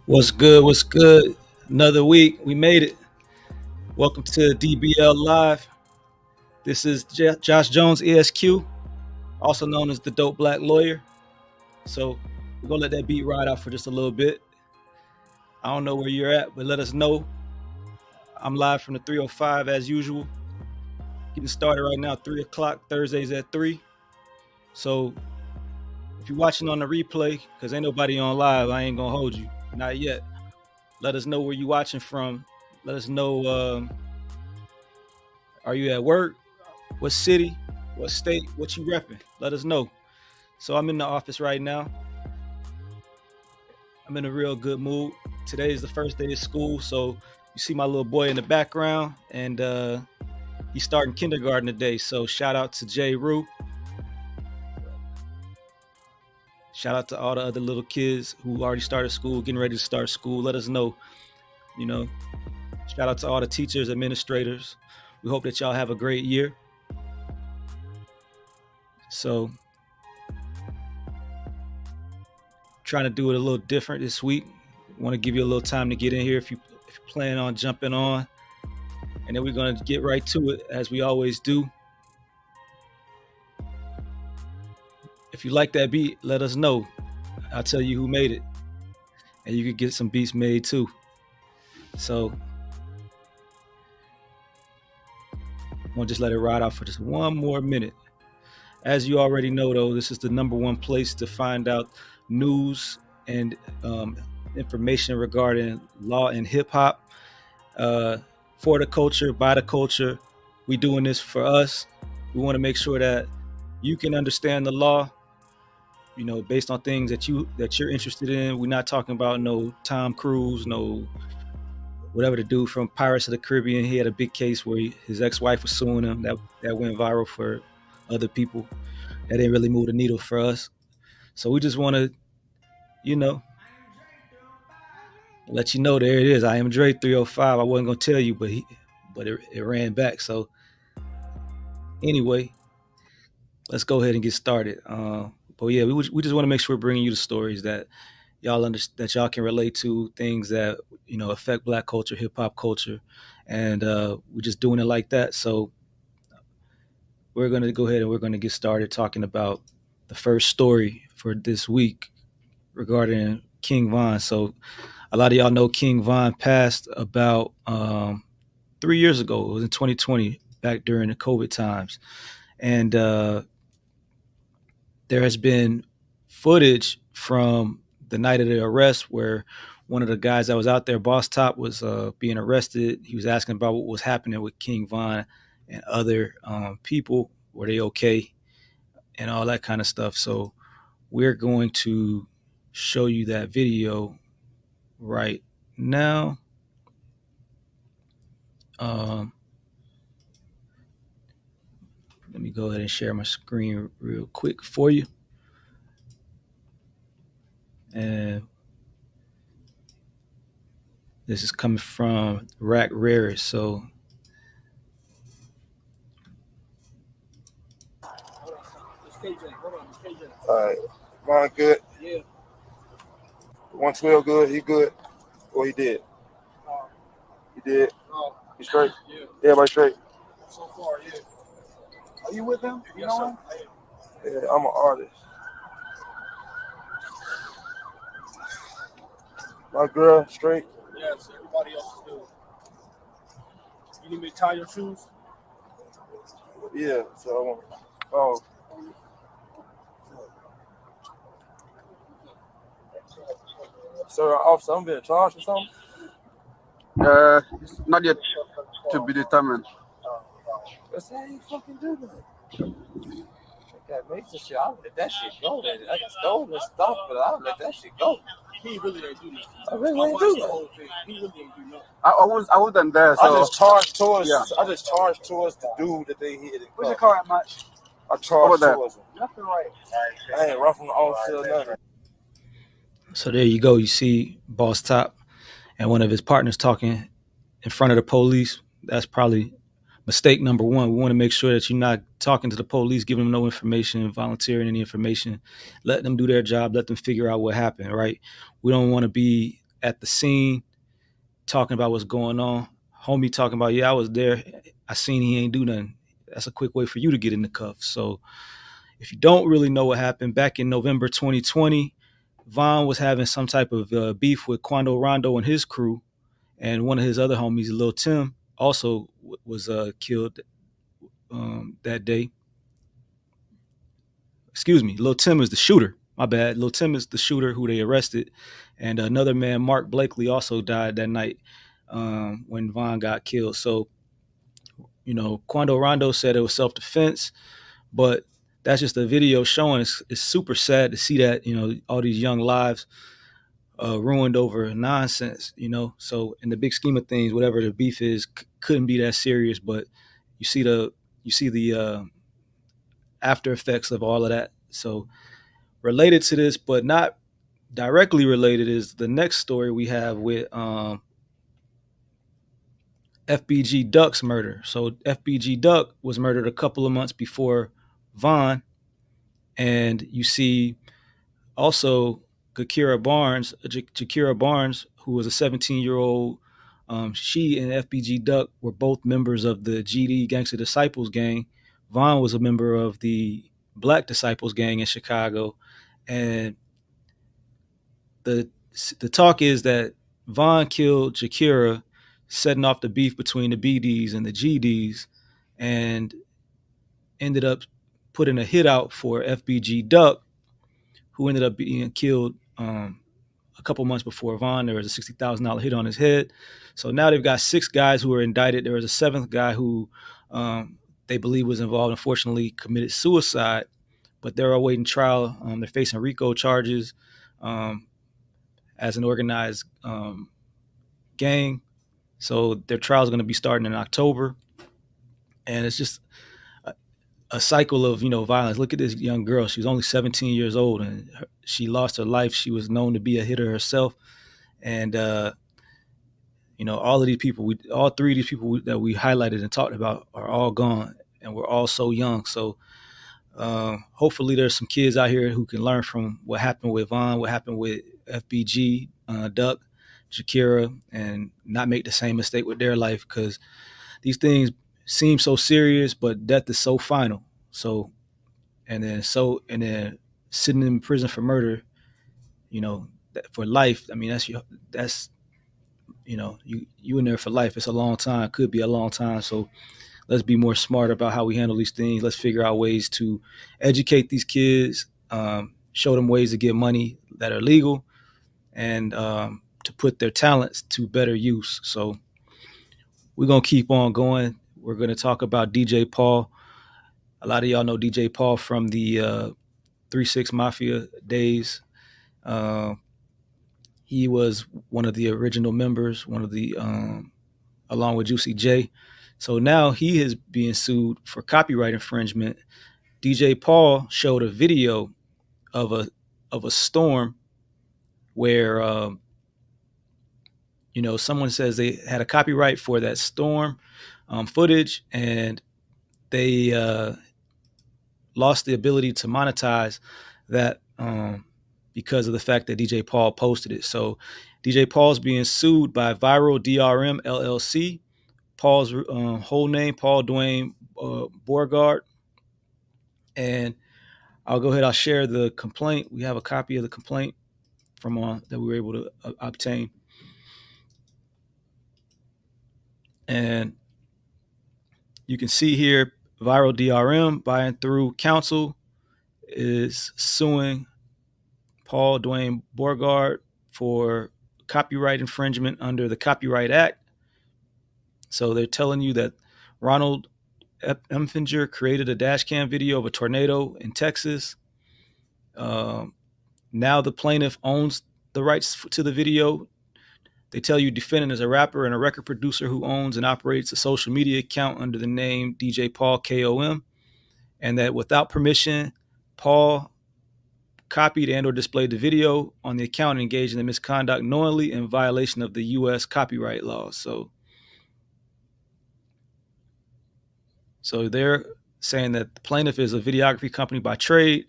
What's good? What's good? Another week. We made it. Welcome to DBL Live. This is Josh Jones, ESQ, also known as the Dope Black Lawyer. So we're going to let that beat ride out for just a little bit. I don't know where you're at, but let us know. I'm live from the 305 as usual. Getting started right now, 3 o'clock. Thursdays at 3. So if you're watching on the replay, because ain't nobody on live, I ain't going to hold you. Not yet. Let us know where you're watching from. Let us know, are you at work? What city? What state? What you repping? Let us know. So I'm in the office right now. I'm in a real good mood. Today is the first day of school, so you see my little boy in the background, and he's starting kindergarten today. So shout out to Jay Rue. Shout out to all the other little kids who already started school, getting ready to start school. Let us know. You know, shout out to all the teachers, administrators. We hope that y'all have a great year. So trying to do it a little different this week. Want to give you a little time to get in here if you plan on jumping on, and then we're going to get right to it as we always do. If you like that beat, let us know. I'll tell you who made it, and you could get some beats made too. So I'm gonna just let it ride out for just one more minute. As you already know, though, this is the number one place to find out news and information regarding law and hip hop. For the culture, by the culture. We doing this for us. We want to make sure that you can understand the law, based on things that you're interested in. We're not talking about no Tom Cruise, no whatever the dude from Pirates of the Caribbean. He had a big case where his ex-wife was suing him. That went viral for other people. That didn't really move the needle for us. So we just want to, you know, let you know there it is. I am Dre 305. I wasn't gonna tell you, but it ran back. So anyway, let's go ahead and get started. But yeah, we just want to make sure we're bringing you the stories that that y'all can relate to, things that affect Black culture, hip hop culture, and we're just doing it like that. So we're gonna go ahead and we're gonna get started talking about the first story for this week regarding King Von. So a lot of y'all know King Von passed about 3 years ago. It was in 2020, back during the COVID times, and there has been footage from the night of the arrest where one of the guys that was out there, Boss Top, was being arrested. He was asking about what was happening with King Von and other people. Were they okay? And all that kind of stuff. So we're going to show you that video right now. Let me go ahead and share my screen real quick for you. And this is coming from Rack Rarest. So All right. Mine good. Yeah. 112 good. He good. Or he did. He did. He straight. Yeah. Everybody straight. So far, yeah. Are you with him? You know him? Yeah, I'm an artist. My girl straight. Yes, everybody else is good. You need me to tie your shoes? Yeah. So I want. Oh. Sir, officer, I'm being charged or something? Not yet to be determined. That's how you fucking do that. That makes shit. I'll let that shit go. I got stolen stuff, but I'll let that shit go. He really ain't do nothing. I really ain't do that. He really ain't do nothing. I wasn't there. So I just charged towards. Yeah. I just charged towards the dude that they hit. Where's your car at, much? I charged towards him. Nothing right. I ain't run from the officer or nothing. So there you go. You see Boss Top and one of his partners talking in front of the police. That's probably mistake number one. We want to make sure that you're not talking to the police, giving them no information, volunteering any information. Let them do their job. Let them figure out what happened, right? We don't want to be at the scene talking about what's going on. Homie talking about, yeah, I was there. I seen he ain't do nothing. That's a quick way for you to get in the cuffs. So if you don't really know what happened, back in November 2020, Von was having some type of beef with Quando Rondo and his crew, and one of his other homies, Lil Tim, also was killed that day. Excuse me, Lil Tim is the shooter. My bad. Lil Tim is the shooter who they arrested, and another man, Mark Blakely, also died that night when Von got killed. So, Quando Rondo said it was self-defense, but that's just a video showing. It's super sad to see that all these young lives ruined over nonsense. So in the big scheme of things, whatever the beef is, couldn't be that serious. But you see the after effects of all of that. So related to this, but not directly related, is the next story we have with FBG Duck's murder. So FBG Duck was murdered a couple of months before Von, and you see also Jakira Barnes, who was a 17-year-old. She and FBG Duck were both members of the GD Gangster Disciples gang. Von was a member of the Black Disciples gang in Chicago, and the talk is that Von killed Jakira, setting off the beef between the BDs and the GDs, and ended up putting a hit out for FBG Duck, who ended up being killed a couple months before Von. There was a $60,000 hit on his head. So now they've got 6 guys who were indicted. There was a 7th guy who they believe was involved, unfortunately committed suicide, but they're awaiting trial. They're facing RICO charges as an organized gang. So their trial is going to be starting in October. And it's just a cycle of, violence. Look at this young girl. She was only 17 years old, and she lost her life. She was known to be a hitter herself. And, all of these people, all 3 of these people that we highlighted and talked about are all gone, and we're all so young. So hopefully there's some kids out here who can learn from what happened with Von, what happened with FBG, Duck, Jakira, and not make the same mistake with their life, because these things seem so serious, but death is so final. So, and then sitting in prison for murder, for life. I mean, that's you in there for life. It's a long time. Could be a long time. So let's be more smart about how we handle these things. Let's figure out ways to educate these kids, show them ways to get money that are legal, and to put their talents to better use. So we're going to keep on going. We're going to talk about DJ Paul. A lot of y'all know DJ Paul from the 3-6 Mafia days. He was one of the original members, along with Juicy J. So now he is being sued for copyright infringement. DJ Paul showed a video of a storm where someone says they had a copyright for that storm footage, and they lost the ability to monetize that because of the fact that DJ Paul posted it. So DJ Paul's being sued by Viral DRM LLC. Paul's whole name, Paul Dwayne Borgard. And I'll go ahead. I'll share the complaint. We have a copy of the complaint from that we were able to obtain. And you can see here, Viral DRM, by and through counsel, is suing Paul Dwayne Borgard for copyright infringement under the Copyright Act. So they're telling you that Ronald Empfinger created a dash cam video of a tornado in Texas. Now the plaintiff owns the rights to the video. They tell you defendant is a rapper and a record producer who owns and operates a social media account under the name DJ Paul KOM, and that without permission, Paul copied and or displayed the video on the account and engaged in the misconduct knowingly in violation of the U.S. copyright laws. So they're saying that the plaintiff is a videography company by trade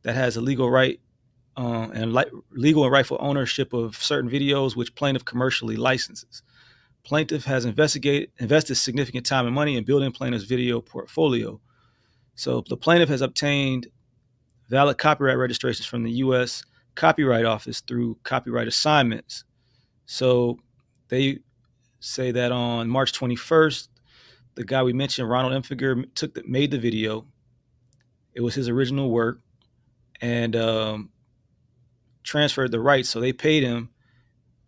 that has a legal right and legal and rightful ownership of certain videos, which plaintiff commercially licenses. Plaintiff has invested significant time and money in building plaintiff's video portfolio. So the plaintiff has obtained valid copyright registrations from the U.S. Copyright Office through copyright assignments. So they say that on March 21st, the guy we mentioned, Ronald Empfinger, made the video. It was his original work, and transferred the rights. So they paid him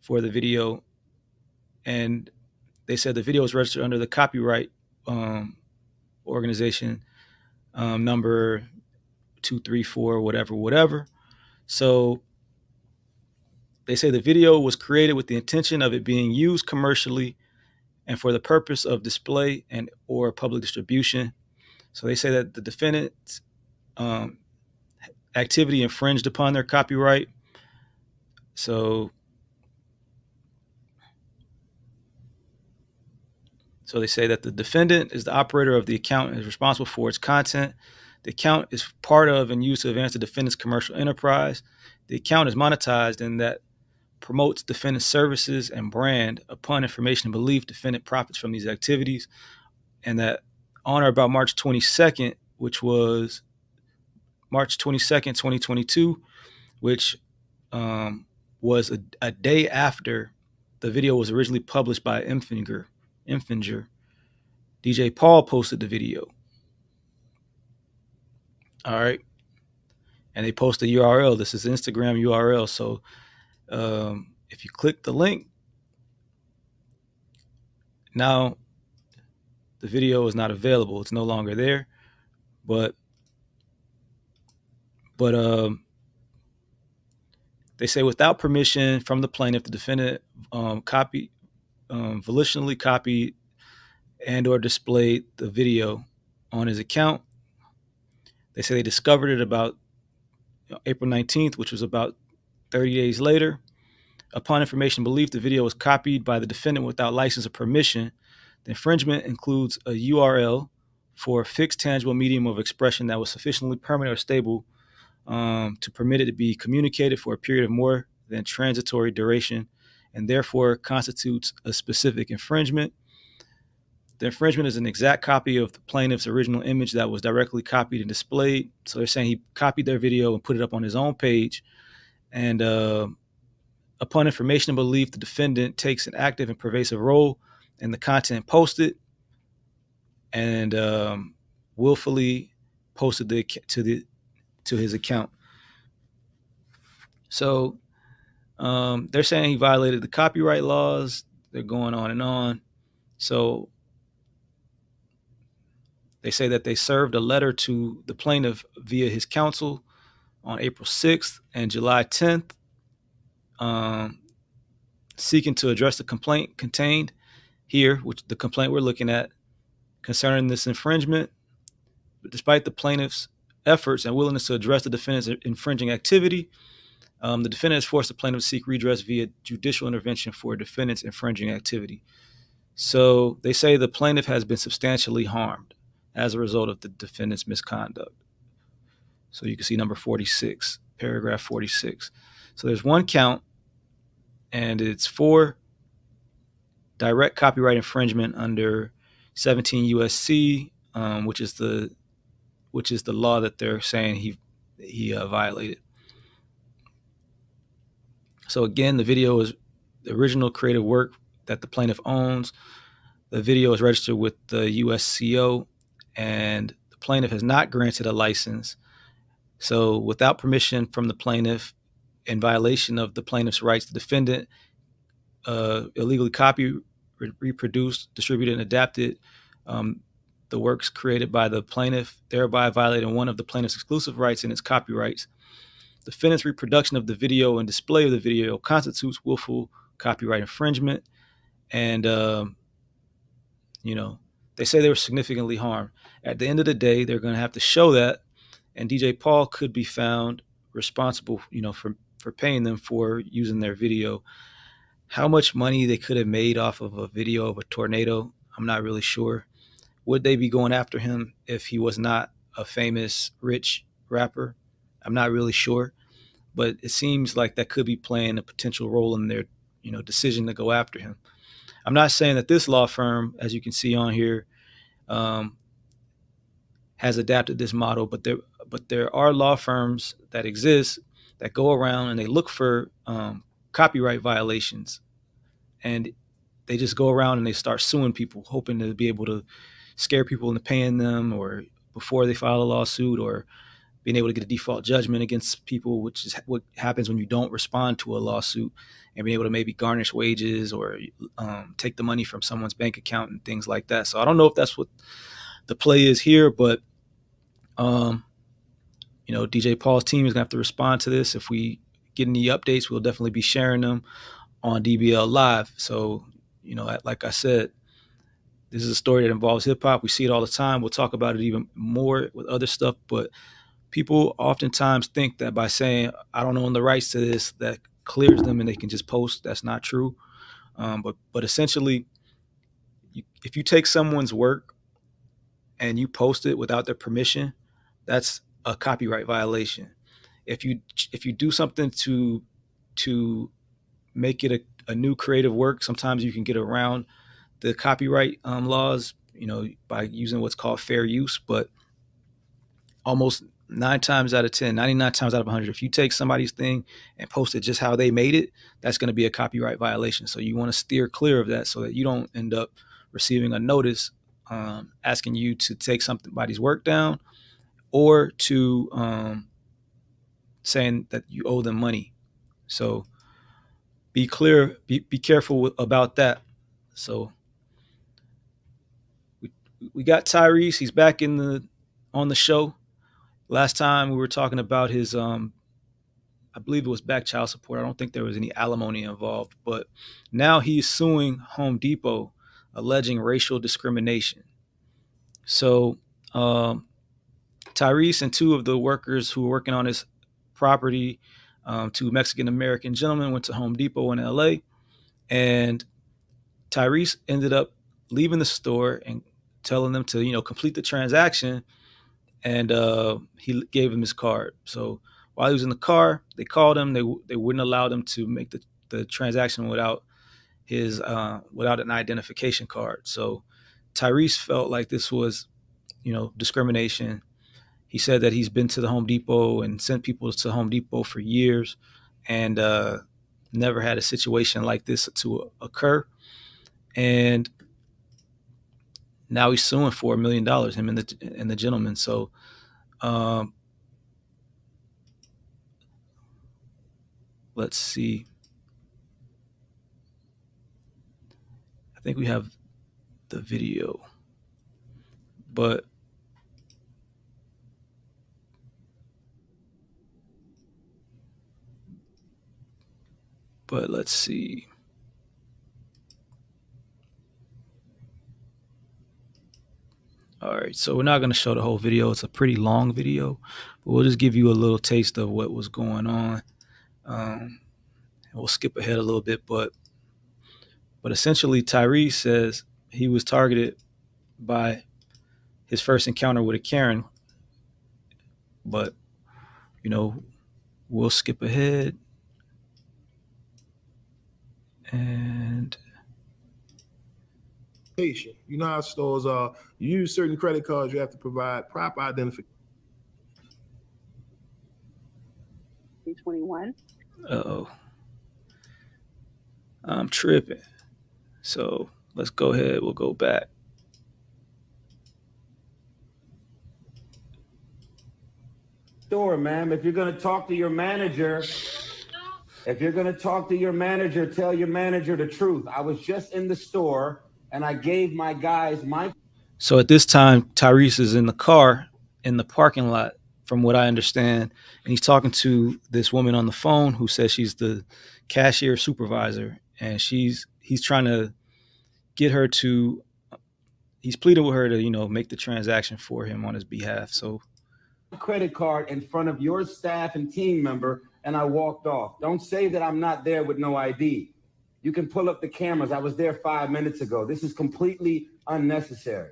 for the video, and they said the video was registered under the copyright organization number 234, whatever. So they say the video was created with the intention of it being used commercially and for the purpose of display and or public distribution. So they say that the defendant's activity infringed upon their copyright. So they say that the defendant is the operator of the account and is responsible for its content. The account is part of and used to advance the defendant's commercial enterprise. The account is monetized in that promotes defendant's services and brand. Upon information and belief, defendant profits from these activities. And that on or about March 22nd, which was March 22nd, 2022, which was a day after the video was originally published by Empfinger, DJ Paul posted the video. All right. And they post the URL. This is Instagram URL. So if you click the link, now the video is not available. It's no longer there. But they say without permission from the plaintiff, the defendant volitionally copied and or displayed the video on his account. They say they discovered it about April 19th, which was about 30 days later. Upon information and belief, the video was copied by the defendant without license or permission. The infringement includes a URL for a fixed tangible medium of expression that was sufficiently permanent or stable to permit it to be communicated for a period of more than transitory duration, and therefore constitutes a specific infringement. The infringement is an exact copy of the plaintiff's original image that was directly copied and displayed. So they're saying he copied their video and put it up on his own page. And upon information and belief, the defendant takes an active and pervasive role in the content posted and willfully posted to his account. So they're saying he violated the copyright laws. They're going on and on. So they say that they served a letter to the plaintiff via his counsel on April 6th and July 10th, seeking to address the complaint contained here, which the complaint we're looking at concerning this infringement. But despite the plaintiff's efforts and willingness to address the defendant's infringing activity, the defendant has forced the plaintiff to seek redress via judicial intervention for a defendant's infringing activity. So they say the plaintiff has been substantially harmed as a result of the defendant's misconduct. So you can see number 46, paragraph 46. So there's one count, and it's for direct copyright infringement under 17 USC, which is the law that they're saying he violated. So again, the video is the original creative work that the plaintiff owns. The video is registered with the USCO, and the plaintiff has not granted a license. So without permission from the plaintiff, in violation of the plaintiff's rights, the defendant illegally copied, reproduced, distributed, and adapted the works created by the plaintiff, thereby violating one of the plaintiff's exclusive rights and its copyrights. The defendant's reproduction of the video and display of the video constitutes willful copyright infringement. And, they say they were significantly harmed. At the end of the day, they're going to have to show that, and DJ Paul could be found responsible, for paying them for using their video. How much money they could have made off of a video of a tornado, I'm not really sure. Would they be going after him if he was not a famous, rich rapper? I'm not really sure. but it seems like that could be playing a potential role in their, decision to go after him. I'm not saying that this law firm, as you can see on here, um, has adapted this model, but there are law firms that exist that go around and they look for copyright violations, and they just go around and they start suing people, hoping to be able to scare people into paying them, or before they file a lawsuit, or being able to get a default judgment against people, which is what happens when you don't respond to a lawsuit, and being able to maybe garnish wages or take the money from someone's bank account and things like that. So I don't know if that's what the play is here, but um, DJ Paul's team is gonna have to respond to this. If we get any updates, we'll definitely be sharing them on DBL Live. So, like I said, this is a story that involves hip hop. We see it all the time. We'll talk about it even more with other stuff, but people oftentimes think that by saying, I don't own the rights to this, that clears them and they can just post. That's not true. But essentially, if you take someone's work and you post it without their permission, that's a copyright violation. If you do something to make it a new creative work, sometimes you can get around the copyright laws, by using what's called fair use. But almost 9 times out of 10, 99 times out of 100, if you take somebody's thing and post it just how they made it, that's going to be a copyright violation. So you want to steer clear of that so that you don't end up receiving a notice asking you to take somebody's work down, or to saying that you owe them money. So be clear, be careful about that. So we got Tyrese. He's back on the show. Last time we were talking about his, I believe it was back child support. I don't think there was any alimony involved, but now he's suing Home Depot, alleging racial discrimination. So Tyrese and 2 of the workers who were working on his property, 2 Mexican American gentlemen, went to Home Depot in LA, and Tyrese ended up leaving the store and telling them to, complete the transaction, and he gave him his card. So while he was in the car, they called him. They wouldn't allow them to make the transaction without without an identification card. So Tyrese felt like this was, discrimination. He said that he's been to the Home Depot and sent people to Home Depot for years, and never had a situation like this to occur. And now he's suing for $1 million, him and the gentleman. So let's see. I think we have the video, but let's see. All right, so we're not going to show the whole video. It's a pretty long video, but we'll just give you a little taste of what was going on. We'll skip ahead a little bit, but essentially Tyrese says he was targeted by his first encounter with a Karen. But, we'll skip ahead. And you know how stores are. You use certain credit cards, you have to provide proper identification. 21. Uh-oh. I'm tripping. So let's go ahead. We'll go back. Store, ma'am. If you're going to talk to your manager, tell your manager the truth. I was just in the store and I gave my guys my. So at this time, Tyrese is in the car in the parking lot, from what I understand, and he's talking to this woman on the phone who says she's the cashier supervisor, and he's trying to get her to. He's pleading with her to make the transaction for him on his behalf. So. Credit card in front of your staff and team member, and I walked off. Don't say that I'm not there with no ID. You can pull up the cameras. I was there 5 minutes ago. This is completely unnecessary,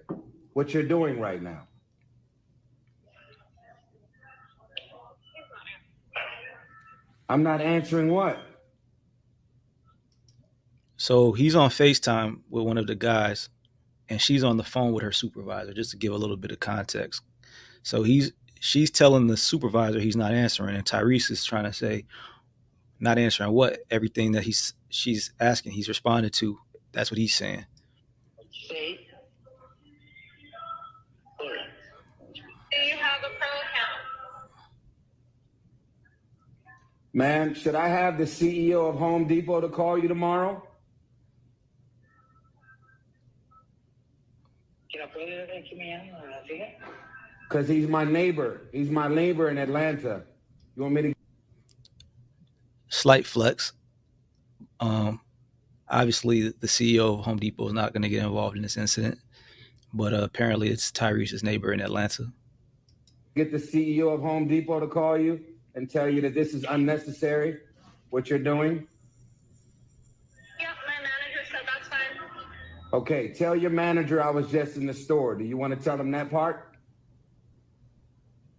what you're doing right now. I'm not answering what? So he's on FaceTime with one of the guys, and she's on the phone with her supervisor, just to give a little bit of context. So she's telling the supervisor he's not answering, and Tyrese is trying to say not answering what? Everything that she's asking, he's responded to. That's what he's saying. See? Do you have a pro account? Man, should I have the CEO of Home Depot to call you tomorrow? Because he's my neighbor. He's my neighbor in Atlanta. You want me to? Slight flex. Obviously, the CEO of Home Depot is not going to get involved in this incident, but apparently it's Tyrese's neighbor in Atlanta. Get the CEO of Home Depot to call you and tell you that this is unnecessary, what you're doing? Yep, my manager said that's fine. Okay, tell your manager I was just in the store. Do you want to tell him that part?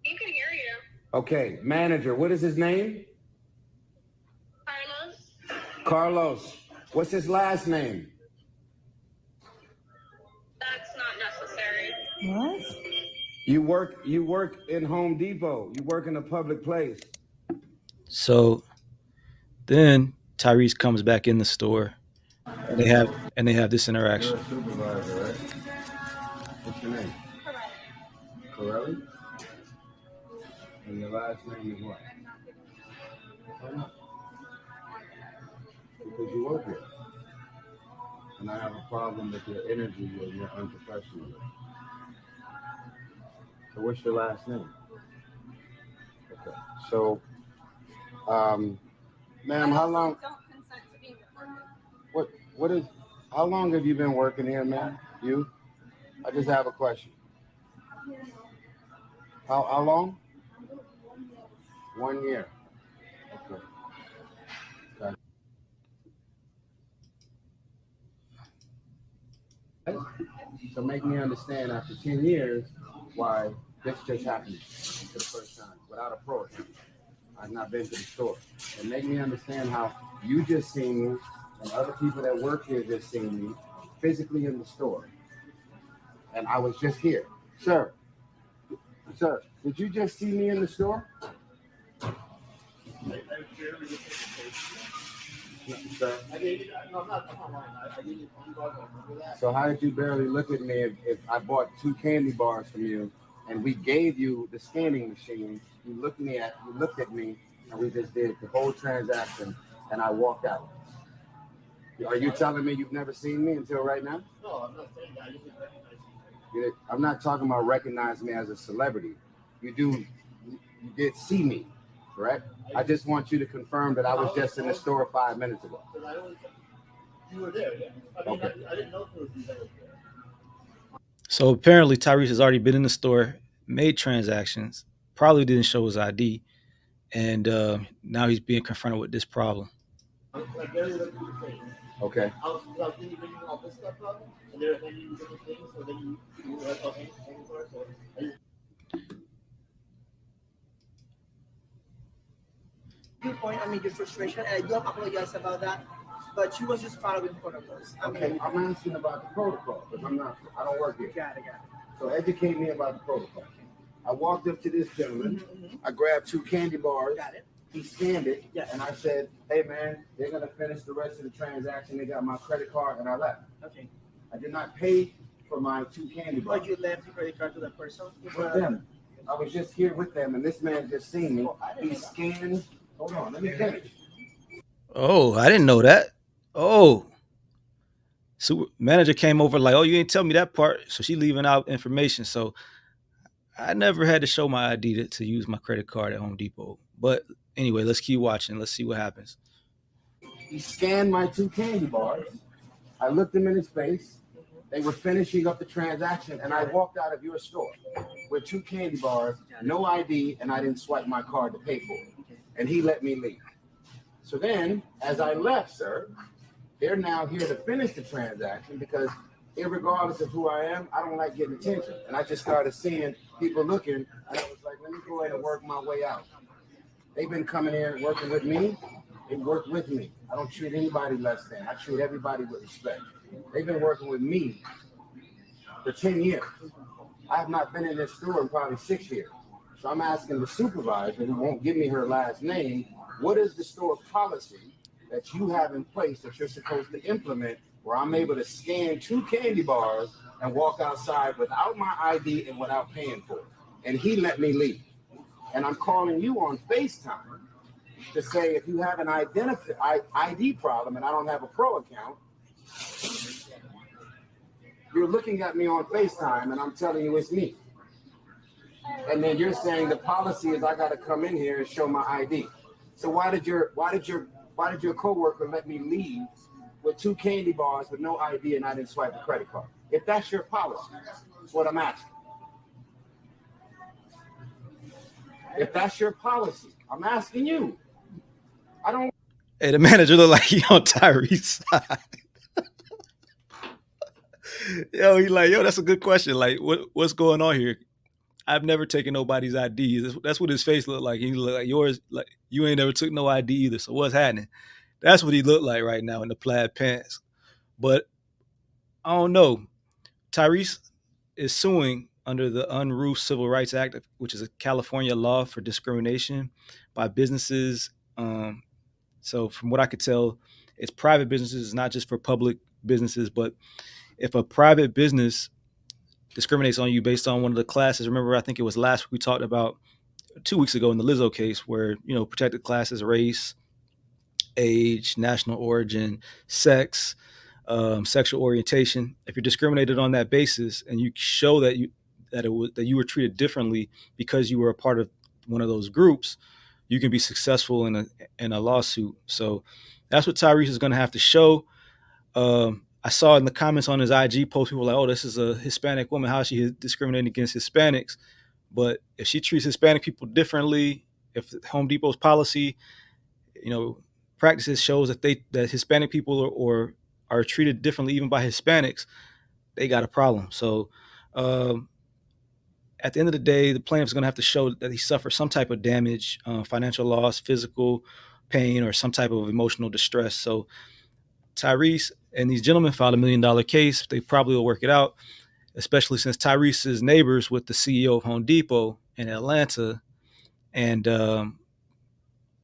He can hear you. Okay, manager, what is his name? Carlos? Carlos. What's his last name? That's not necessary. What? You work in Home Depot. You work in a public place. So then Tyrese comes back in the store, and they have this interaction. You're a supervisor, right? What's your name? Corelli? And your last name is what? Why not? Because you work here. And I have a problem with your energy and your unprofessionalism. So what's your last name? Okay. So, ma'am, how long? Don't consent to being recorded. What is? How long have you been working here, ma'am? You? I just have a question. How long? 1 year. Okay. So make me understand after 10 years why this just happened for the first time without a pro account. I've not been to the store. And make me understand how you just seen me and other people that work here just seen me physically in the store. And I was just here. Sir, did you just see me in the store? Sir? So how did you barely look at me if I bought 2 candy bars from you and we gave you the scanning machine? You looked at me and we just did the whole transaction and I walked out. Are you telling me you've never seen me until right now? No, I'm not saying that. I just didn't recognize you. I'm not talking about recognizing me as a celebrity. You did see me, correct? I just want you to confirm that I was just in the store 5 minutes ago. You were there, yeah. I mean, Okay. I didn't know if it was you that was there. So apparently Tyrese has already been in the store, made transactions, probably didn't show his ID, and now he's being confronted with this problem. I barely looked at your face. Okay. I was thinking bringing all this stuff up, and they were handing you different things, so then you were talking for it, so I just... Point, I mean, your frustration, and I do apologize about that, but she was just following protocols. Okay, I'm asking about the protocol because I don't work here. Got it. So educate me about the protocol. I walked up to this gentleman. I grabbed 2 candy bars. Got it. He scanned it, Yes. and I said, "Hey man, they're gonna finish the rest of the transaction. They got my credit card," and I left. Okay. I did not pay for my 2 candy bars. But you left the credit card to that person? With them. I was just here with them, and this man just seen me. He scanned. Hold on, let me finish. Oh, I didn't know that. Oh. Super manager came over like, oh, you ain't tell me that part. So she leaving out information. So I never had to show my ID to use my credit card at Home Depot. But anyway, let's keep watching. Let's see what happens. He scanned my 2 candy bars. I looked him in his face. They were finishing up the transaction, and I walked out of your store with 2 candy bars, no ID, and I didn't swipe my card to pay for it. And he let me leave. So then, as I left, sir, they're now here to finish the transaction because irregardless of who I am, I don't like getting attention. And I just started seeing people looking, and I was like, let me go ahead and work my way out. They've been coming here working with me. They work with me. I don't treat anybody less than. I treat everybody with respect. They've been working with me for 10 years. I have not been in this store in probably 6 years. So I'm asking the supervisor, who won't give me her last name, what is the store policy that you have in place that you're supposed to implement where I'm able to scan 2 candy bars and walk outside without my ID and without paying for it? And he let me leave. And I'm calling you on FaceTime to say if you have an ID problem and I don't have a pro account, you're looking at me on FaceTime and I'm telling you it's me. And then you're saying the policy is I got to come in here and show my ID. So why did your coworker let me leave with 2 candy bars with no ID and I didn't swipe the credit card? If that's your policy, that's what I'm asking. If that's your policy, I'm asking you. I don't. Hey, the manager look like he on Tyrese's side. Yo, he like, yo, that's a good question. Like, what's going on here? I've never taken nobody's ID. That's what his face looked like. He looked like yours. Like you ain't never took no ID either. So what's happening? That's what he looked like right now in the plaid pants. But I don't know. Tyrese is suing under the Unruh Civil Rights Act, which is a California law for discrimination by businesses. So from what I could tell, it's private businesses. It's not just for public businesses. But if a private business discriminates on you based on one of the classes, remember, I think it was last week we talked about 2 weeks ago in the Lizzo case where, protected classes, race, age, national origin, sex, sexual orientation. If you're discriminated on that basis and you show that you were treated differently because you were a part of one of those groups, you can be successful in a lawsuit. So that's what Tyrese is going to have to show. I saw in the comments on his IG post, people were like, oh, this is a Hispanic woman. How is she discriminating against Hispanics? But if she treats Hispanic people differently, if Home Depot's policy, practices shows that Hispanic people are treated differently even by Hispanics, they got a problem. So at the end of the day, the plaintiff's going to have to show that he suffered some type of damage, financial loss, physical pain, or some type of emotional distress. So Tyrese and these gentlemen filed $1 million case. They probably will work it out, especially since Tyrese is neighbors with the CEO of Home Depot in Atlanta. And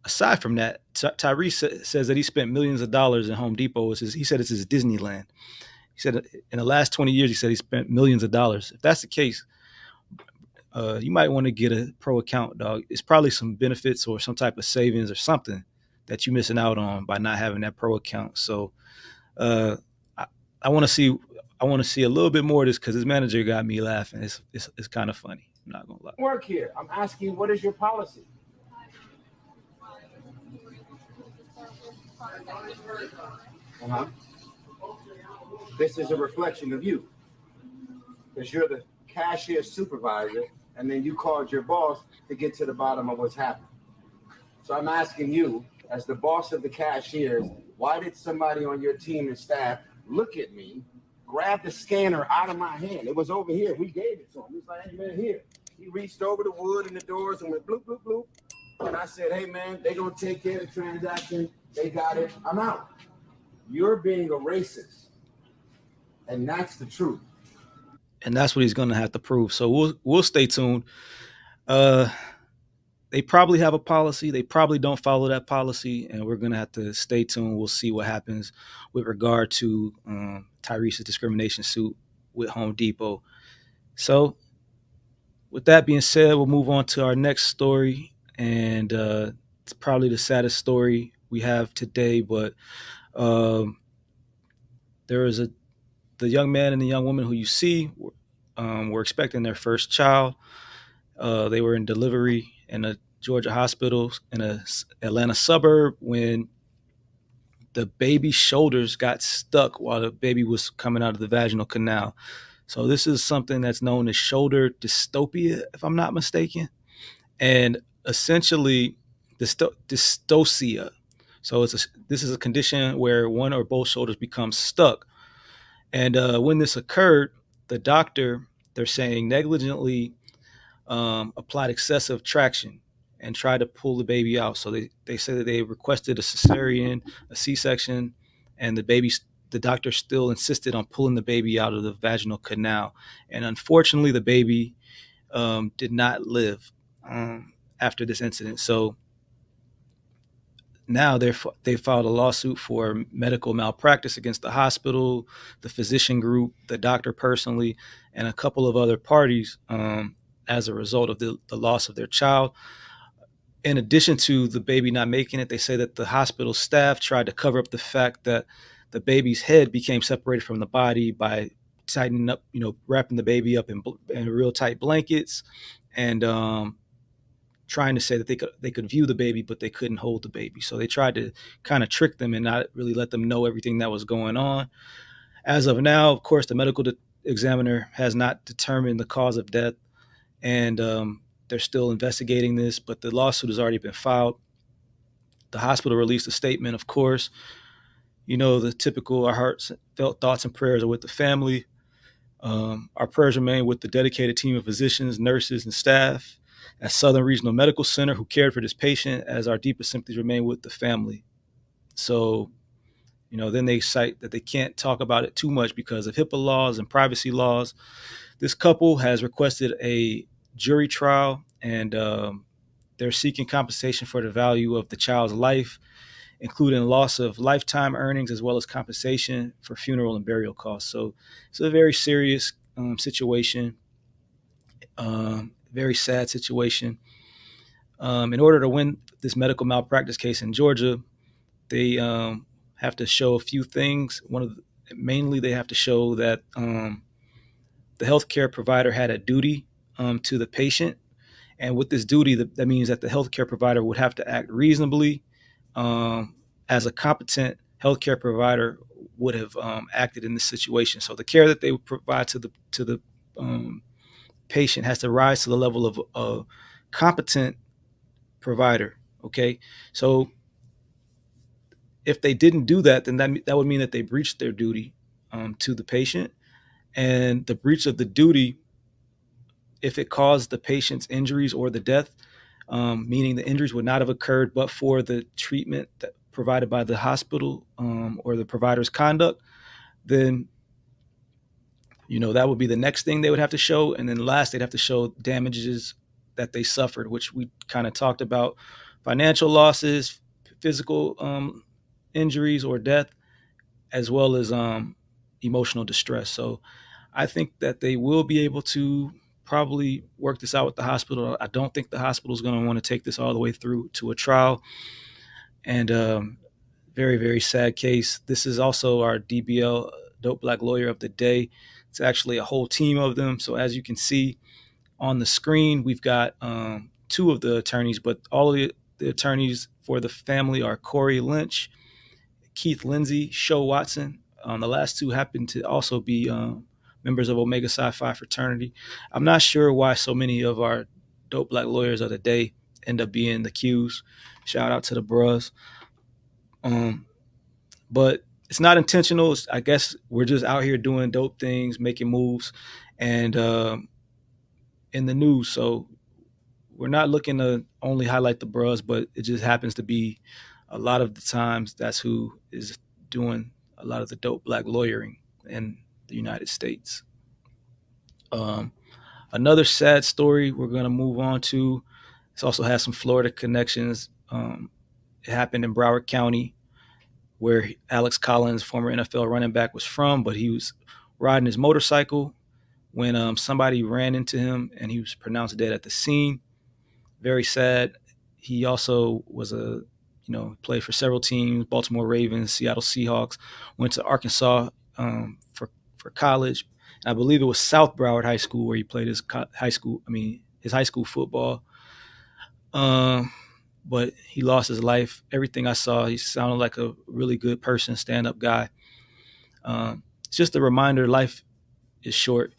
aside from that, Tyrese says that he spent millions of dollars in Home Depot. He said it's his Disneyland. He said in the last 20 years, he said he spent millions of dollars. If that's the case, you might want to get a pro account, dog. It's probably some benefits or some type of savings or something that you're missing out on by not having that pro account. So I want to see a little bit more of this because his manager got me laughing. It's kind of funny. I'm not gonna lie. Work here. I'm asking, what is your policy? Uh-huh. This is a reflection of you because you're the cashier supervisor, and then you called your boss to get to the bottom of what's happening. So I'm asking you, as the boss of the cashiers, why did somebody on your team and staff look at me, grab the scanner out of my hand? It was over here. We gave it to him. He was like, hey, man, here. He reached over the wood and the doors and went bloop, bloop, bloop. And I said, hey, man, they're going to take care of the transaction. They got it. I'm out. You're being a racist. And that's the truth. And that's what he's going to have to prove. So we'll stay tuned. They probably have a policy. They probably don't follow that policy, and we're going to have to stay tuned. We'll see what happens with regard to Tyrese's discrimination suit with Home Depot. So with that being said, we'll move on to our next story, and it's probably the saddest story we have today, but there is the young man and the young woman who you see were expecting their first child. They were in delivery in a Georgia hospital in a Atlanta suburb when the baby's shoulders got stuck while the baby was coming out of the vaginal canal. So this is something that's known as shoulder dystopia, if I'm not mistaken, and essentially dystocia. So this is a condition where one or both shoulders become stuck. And when this occurred, the doctor, they're saying, negligently applied excessive traction. and tried to pull the baby out. So they said that they requested a cesarean, a C-section, and the doctor still insisted on pulling the baby out of the vaginal canal. And unfortunately, the baby did not live after this incident. So now they filed a lawsuit for medical malpractice against the hospital, the physician group, the doctor personally, and a couple of other parties as a result of the loss of their child. In addition to the baby not making it, they say that the hospital staff tried to cover up the fact that the baby's head became separated from the body by tightening up, wrapping the baby up in real tight blankets, and trying to say that they could view the baby, but they couldn't hold the baby. So they tried to kind of trick them and not really let them know everything that was going on. As of now, of course, the medical examiner has not determined the cause of death, and they're still investigating this, but the lawsuit has already been filed. The hospital released a statement, of course. The typical, our heartfelt thoughts and prayers are with the family. Our prayers remain with the dedicated team of physicians, nurses, and staff at Southern Regional Medical Center who cared for this patient, as our deepest sympathies remain with the family. So, then they cite that they can't talk about it too much because of HIPAA laws and privacy laws. This couple has requested a jury trial, and they're seeking compensation for the value of the child's life, including loss of lifetime earnings as well as compensation for funeral and burial costs. So it's a very serious situation, very sad situation. In order to win this medical malpractice case in Georgia, they have to show a few things. Mainly they have to show that the healthcare provider had a duty to the patient. And with this duty, that means that the healthcare provider would have to act reasonably, as a competent healthcare provider would have acted in this situation. So the care that they would provide to the patient has to rise to the level of a competent provider. Okay, so if they didn't do that, then that would mean that they breached their duty to the patient, and the breach of the duty, if it caused the patient's injuries or the death, meaning the injuries would not have occurred but for the treatment that provided by the hospital or the provider's conduct, then that would be the next thing they would have to show. And then last, they'd have to show damages that they suffered, which we kind of talked about: financial losses, physical injuries or death, as well as emotional distress. So I think that they will be able to probably work this out with the hospital. I don't think the hospital is going to want to take this all the way through to a trial. And very, very sad case. This is also our DBL, Dope Black Lawyer of the Day. It's actually a whole team of them. So as you can see on the screen, we've got two of the attorneys, but all of the attorneys for the family are Corey Lynch, Keith Lindsay, Sho Watson. The last two happen to also be members of Omega Psi Phi fraternity. I'm not sure why so many of our Dope Black Lawyers of the Day end up being the Qs. Shout out to the bros. But it's not intentional. I guess we're just out here doing dope things, making moves, and in the news. So we're not looking to only highlight the bros, but it just happens to be a lot of the times that's who is doing a lot of the dope black lawyering in the United States. Another sad story we're going to move on to. This also has some Florida connections. It happened in Broward County, where Alex Collins, former NFL running back, was from, but he was riding his motorcycle when somebody ran into him and he was pronounced dead at the scene. Very sad. He also was played for several teams: Baltimore Ravens, Seattle Seahawks, went to Arkansas for college. And I believe it was South Broward High School where he played his high school football. But he lost his life. Everything I saw, he sounded like a really good person, stand-up guy. It's just a reminder life is short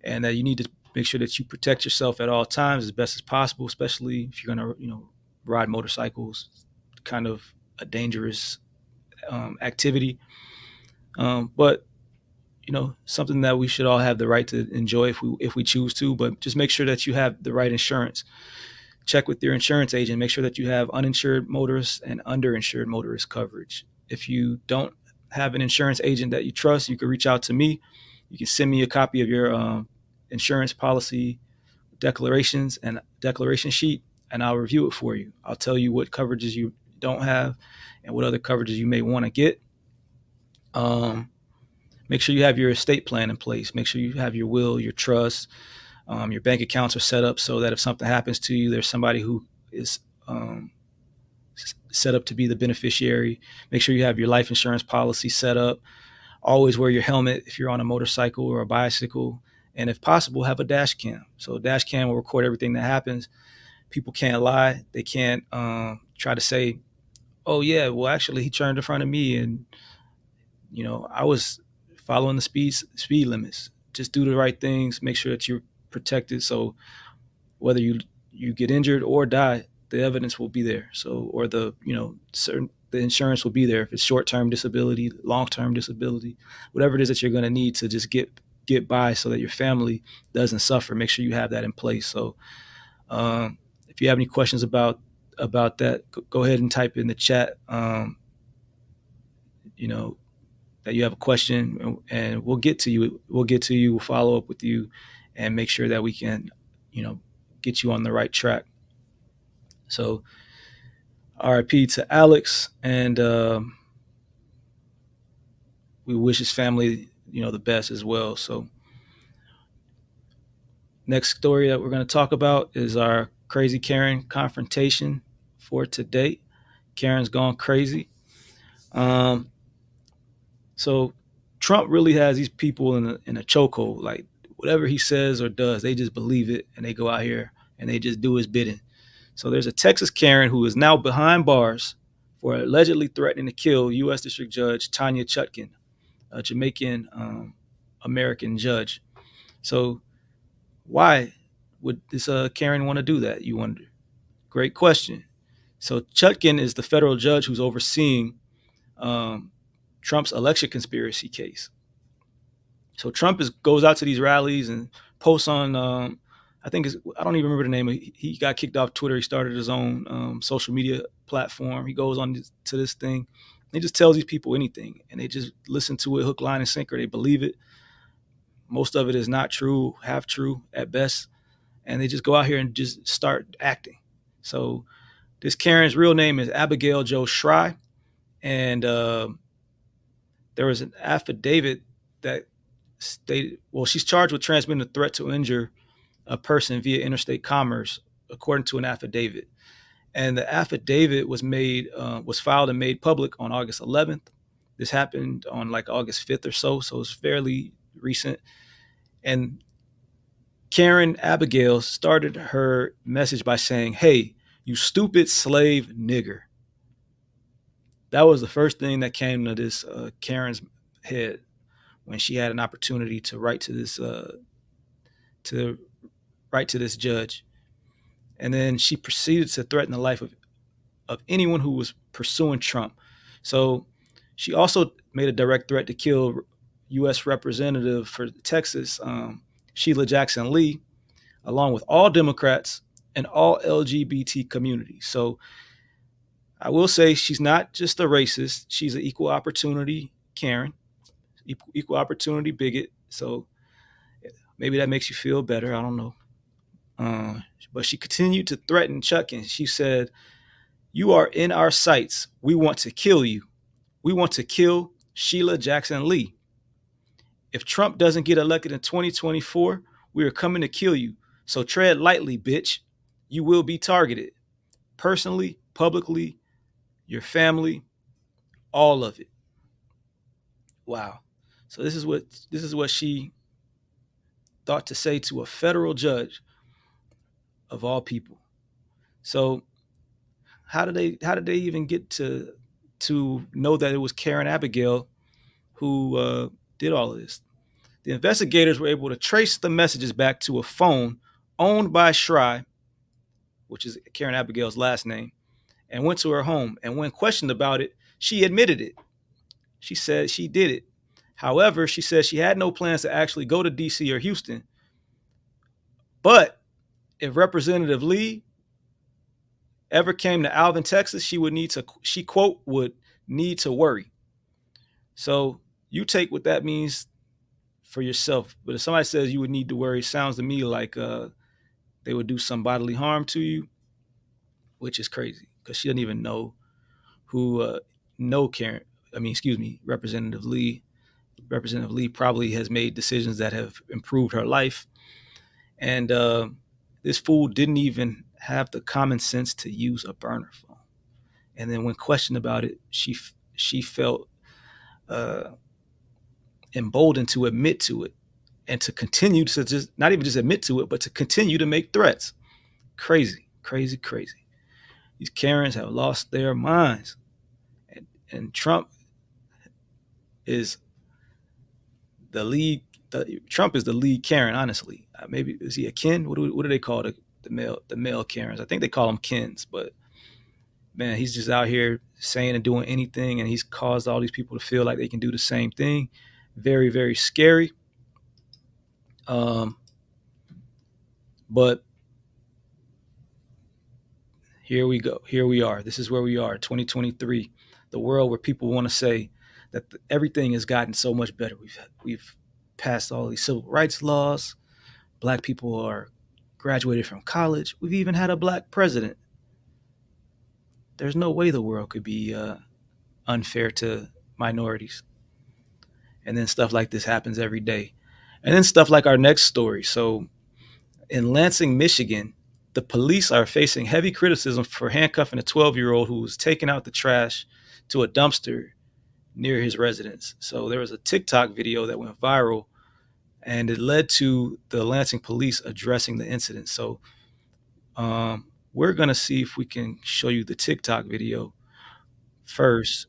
and that you need to make sure that you protect yourself at all times as best as possible, especially if you're going to, ride motorcycles. Kind of a dangerous activity. But, something that we should all have the right to enjoy if we choose to, but just make sure that you have the right insurance. check with your insurance agent. Make sure that you have uninsured motorists and underinsured motorist coverage. If you don't have an insurance agent that you trust, you can reach out to me. You can send me a copy of your insurance policy declarations and declaration sheet, and I'll review it for you. I'll tell you what coverages you don't have and what other coverages you may want to get. Make sure you have your estate plan in place. Make sure you have your will, your trust, your bank accounts are set up so that if something happens to you, there's somebody who is set up to be the beneficiary. Make sure you have your life insurance policy set up. Always wear your helmet if you're on a motorcycle or a bicycle. And if possible, have a dash cam. So a dash cam will record everything that happens. People can't lie. They can't try to say, oh, yeah, well, actually, he turned in front of me and, I was following the speed limits. Just do the right things. Make sure that you're protected. So whether you get injured or die, the evidence will be there. So, or the insurance will be there. If it's short-term disability, long-term disability, whatever it is that you're going to need to just get by so that your family doesn't suffer, make sure you have that in place. So if you have any questions about that, go ahead and type in the chat, that you have a question, and we'll get to you. We'll follow up with you and make sure that we can, get you on the right track. So RIP to Alex, and we wish his family, the best as well. So next story that we're going to talk about is our Crazy Karen confrontation for today. Karen's gone crazy. So Trump really has these people in a chokehold. Like whatever he says or does, they just believe it, and they go out here and they just do his bidding. So there's a Texas Karen who is now behind bars for allegedly threatening to kill U.S. District Judge Tanya Chutkan, a Jamaican American judge. So why would this Karen want to do that, you wonder? Great question. So Chutkan is the federal judge who's overseeing Trump's election conspiracy case. So Trump goes out to these rallies and posts on, I don't even remember the name. He got kicked off Twitter. He started his own social media platform. He goes on to this thing. He just tells these people anything, and they just listen to it hook, line, and sinker. They believe it. Most of it is not true, half true at best. And they just go out here and just start acting. So this Karen's real name is Abigail Jo Shry. And there was an affidavit that stated, she's charged with transmitting a threat to injure a person via interstate commerce, according to an affidavit. And the affidavit was filed and made public on August 11th. This happened on like August 5th or so it's fairly recent. And Karen Abigail started her message by saying, "Hey, you stupid slave nigger." That was the first thing that came to this Karen's head when she had an opportunity to write to this judge. And then she proceeded to threaten the life of anyone who was pursuing Trump. So she also made a direct threat to kill U.S. Representative for Texas, Sheila Jackson Lee, along with all Democrats and all LGBT communities. So I will say she's not just a racist. She's an equal opportunity Karen, equal opportunity bigot. So maybe that makes you feel better. I don't know. But she continued to threaten Chutkan. She said, "You are in our sights. We want to kill you. We want to kill Sheila Jackson Lee. If Trump doesn't get elected in 2024, we are coming to kill you. So tread lightly, bitch. You will be targeted. Personally, publicly, your family, all of it." Wow. So this is what she thought to say to a federal judge of all people. So how did they even get to know that it was Karen Abigail who did all of this? The investigators were able to trace the messages back to a phone owned by Shry, which is Karen Abigail's last name, and went to her home. And when questioned about it, she admitted it. She said she did it. However, she said she had no plans to actually go to D.C. or Houston. But if Representative Lee ever came to Alvin, Texas, she quote would need to worry. So you take what that means for yourself. But if somebody says you would need to worry, it sounds to me like they would do some bodily harm to you, which is crazy because she doesn't even know who know Karen. I mean, excuse me, Representative Lee. Representative Lee probably has made decisions that have improved her life, and this fool didn't even have the common sense to use a burner phone. And then when questioned about it, she felt uh, emboldened to admit to it and to continue to just not even just admit to it, but to continue to make threats. Crazy, crazy, crazy. These Karens have lost their minds, and Trump is the lead. Trump is the lead Karen. Honestly, maybe is he a Ken? What do they call the male Karens? I think they call them Kens. But man, he's just out here saying and doing anything, and he's caused all these people to feel like they can do the same thing. Very, very scary. But here we go. Here we are. This is where we are, 2023, the world where people want to say that everything has gotten so much better. We've passed all these civil rights laws. Black people are graduated from college. We've even had a black president. There's no way the world could be unfair to minorities. And then stuff like this happens every day. And then stuff like our next story. So in Lansing, Michigan, the police are facing heavy criticism for handcuffing a 12-year-old who was taking out the trash to a dumpster near his residence. So there was a TikTok video that went viral, and it led to the Lansing Police addressing the incident. So we're going to see if we can show you the TikTok video first.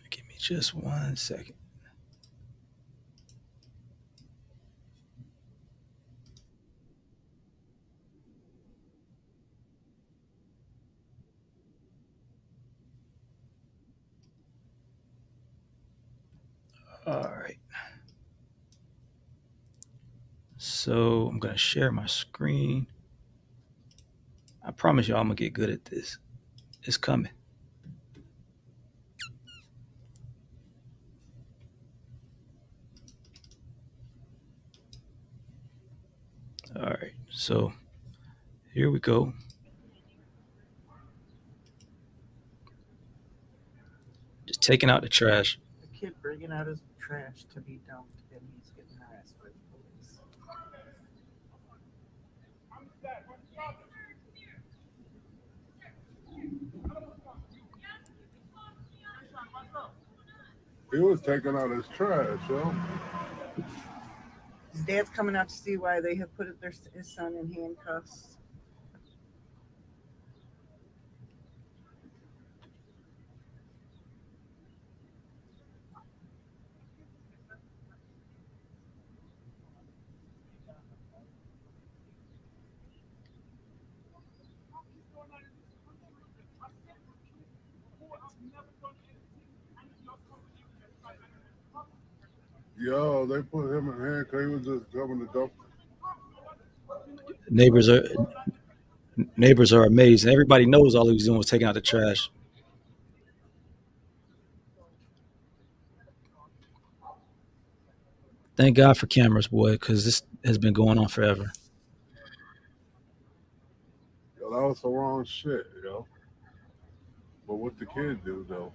Give me just 1 second. All right. So I'm going to share my screen. I promise y'all I'm going to get good at this. It's coming. All right. So here we go. Just taking out the trash. The kid bringing out his trash to be dumped, and he's getting harassed by the police. He was taking out his trash, yo. His dad's coming out to see why they have put his son in handcuffs. Yo, they put him in handcuffs. He was just coming to dump. Neighbors are amazed. Everybody knows all he was doing was taking out the trash. Thank God for cameras, boy, because this has been going on forever. Yo, that was some wrong shit, yo. But what the kid do, though?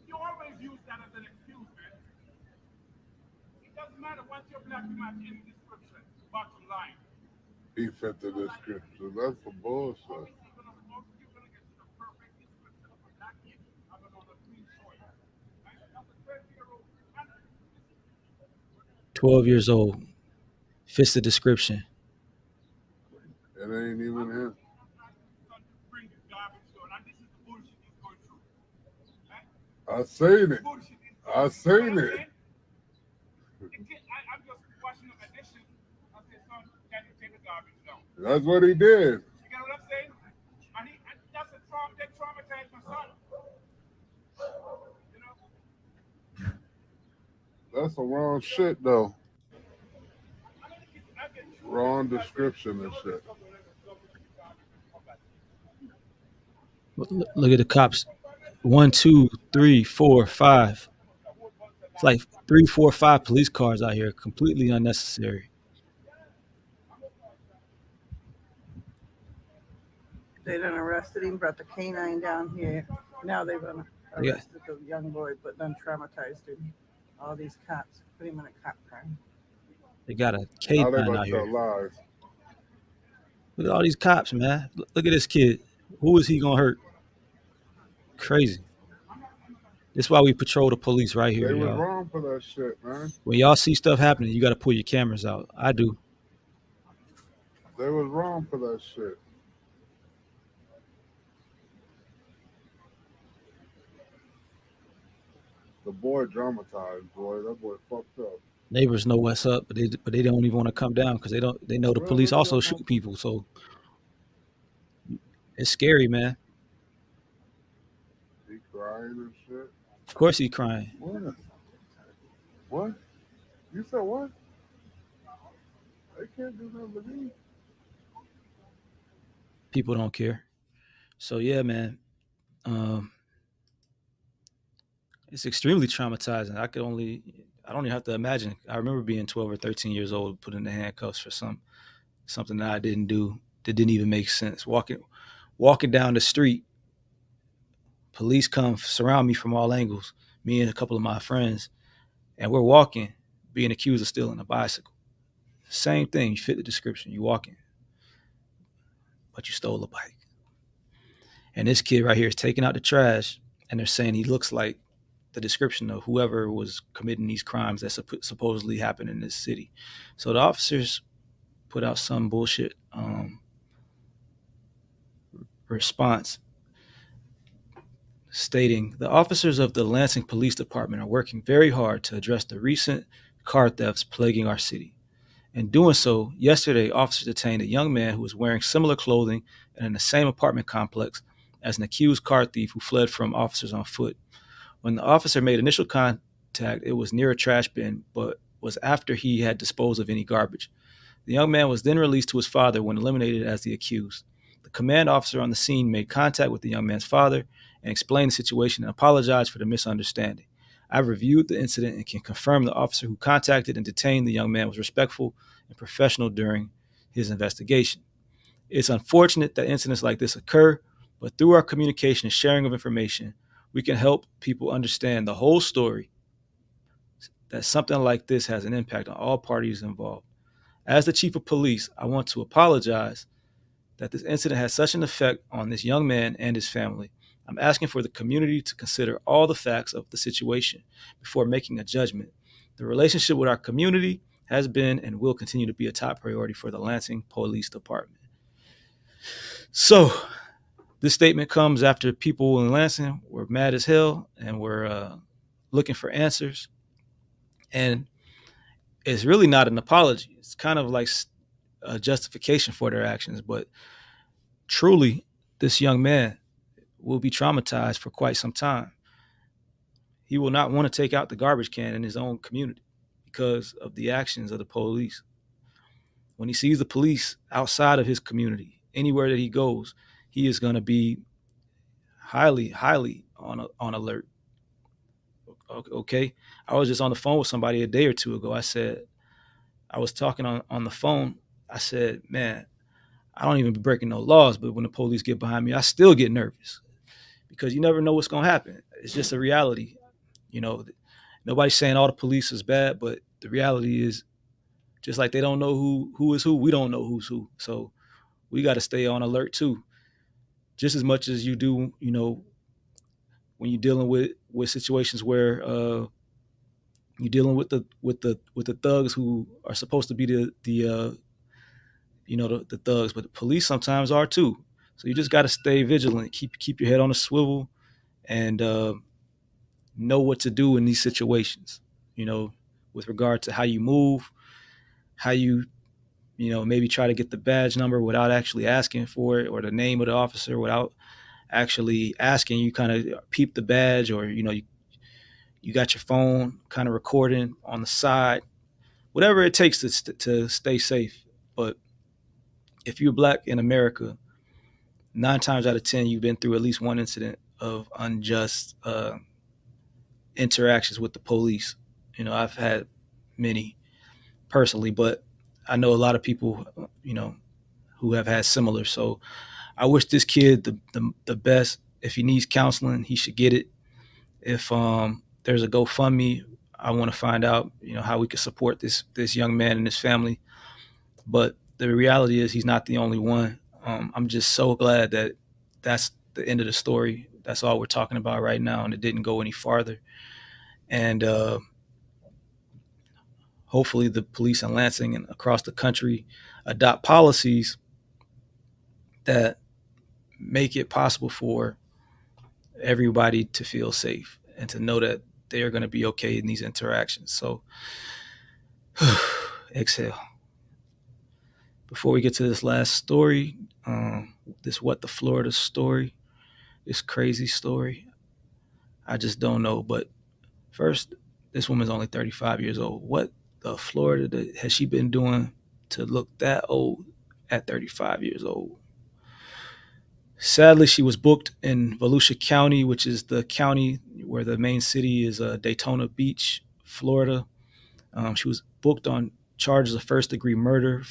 You always use that as an excuse, man. It doesn't matter once you're black, you match any description. Bottom line. He fit the description. That's some bullshit. 12 years old. Fits the description. ain't even him. Bring the garbage down, and this is the bullshit he's going through. I seen it. Bullshit. I seen it. I'm just washing up my dishes. I said, son, can you take the garbage down? That's what he did. You get what I'm saying? And that's a trauma. That traumatized my son. You know? That's some wrong shit, though. Wrong description and shit. Look at the cops. 1, 2, 3, 4, 5. It's like 3, 4, 5 police cars out here, completely unnecessary. They done arrested him, brought the canine down here. Now they've arrested the young boy, but then traumatized him. All these cops put him in a cop car. They got a Now they K9 about out to here. tell lies. Look at all these cops, man. Look at this kid. Who is he gonna hurt? Crazy. This is why we patrol the police right here, They was y'all. wrong for that shit, man. When y'all see stuff happening, you got to pull your cameras out. I do. They was wrong for that shit. The boy dramatized, boy. That boy fucked up. Neighbors know what's up, but they don't even want to come down because they know the police also shoot people. So it's scary, man. He crying and shit. Of course he's crying. What? What? You said what? They can't do nothing to me. People don't care. So yeah, man. It's extremely traumatizing. I don't even have to imagine. I remember being 12 or 13 years old, put in the handcuffs for something that I didn't do, that didn't even make sense. Walking down the street, police come surround me from all angles, me and a couple of my friends, and we're walking, being accused of stealing a bicycle. Same thing, you fit the description. You walking, but you stole a bike. And this kid right here is taking out the trash, and they're saying he looks like the description of whoever was committing these crimes that supposedly happened in this city. So the officers put out some bullshit response stating the officers of the Lansing Police Department are working very hard to address the recent car thefts plaguing our city. In doing so, yesterday officers detained a young man who was wearing similar clothing and in the same apartment complex as an accused car thief who fled from officers on foot. When the officer made initial contact, it was near a trash bin, but was after he had disposed of any garbage. The young man was then released to his father when eliminated as the accused. The command officer on the scene made contact with the young man's father and explained the situation and apologized for the misunderstanding. I've reviewed the incident and can confirm the officer who contacted and detained the young man was respectful and professional during his investigation. It's unfortunate that incidents like this occur, but through our communication and sharing of information, we can help people understand the whole story, that something like this has an impact on all parties involved. As the chief of police, I want to apologize that this incident had such an effect on this young man and his family. I'm asking for the community to consider all the facts of the situation before making a judgment. The relationship with our community has been and will continue to be a top priority for the Lansing Police Department. So, this statement comes after people in Lansing were mad as hell and were looking for answers. And it's really not an apology. It's kind of like a justification for their actions. But truly, this young man will be traumatized for quite some time. He will not want to take out the garbage can in his own community because of the actions of the police. When he sees the police outside of his community, anywhere that he goes, he is going to be highly, highly on alert. Okay? I was just on the phone with somebody a day or two ago. I was talking on the phone. I said, man, I don't even be breaking no laws, but when the police get behind me, I still get nervous because you never know what's going to happen. It's just a reality. You know, nobody's saying all the police is bad, but the reality is just like they don't know who is who, we don't know who's who. So we got to stay on alert too, just as much as you do, you know, when you're dealing with situations where you're dealing with the thugs who are supposed to be the the thugs, but the police sometimes are too. So you just got to stay vigilant, keep your head on a swivel, and know what to do in these situations. With regard to how you move, how you maybe try to get the badge number without actually asking for it, or the name of the officer without actually asking. You kind of peep the badge, or you got your phone kind of recording on the side, whatever it takes to stay safe. But if you're black in America, 9 times out of 10, you've been through at least one incident of unjust interactions with the police. I've had many personally, but I know a lot of people, who have had similar. So I wish this kid the best. If he needs counseling, he should get it. If there's a GoFundMe, I want to find out, how we can support this young man and his family. But the reality is he's not the only one. I'm just so glad that that's the end of the story. That's all we're talking about right now, and it didn't go any farther. And hopefully the police in Lansing and across the country adopt policies that make it possible for everybody to feel safe and to know that they are going to be okay in these interactions. So exhale. Before we get to this last story, this What the Florida story, this crazy story, I just don't know. But first, this woman's only 35 years old. What the Florida has she been doing to look that old at 35 years old? Sadly, she was booked in Volusia County, which is the county where the main city is, Daytona Beach, Florida. She was booked on charges of first-degree murder,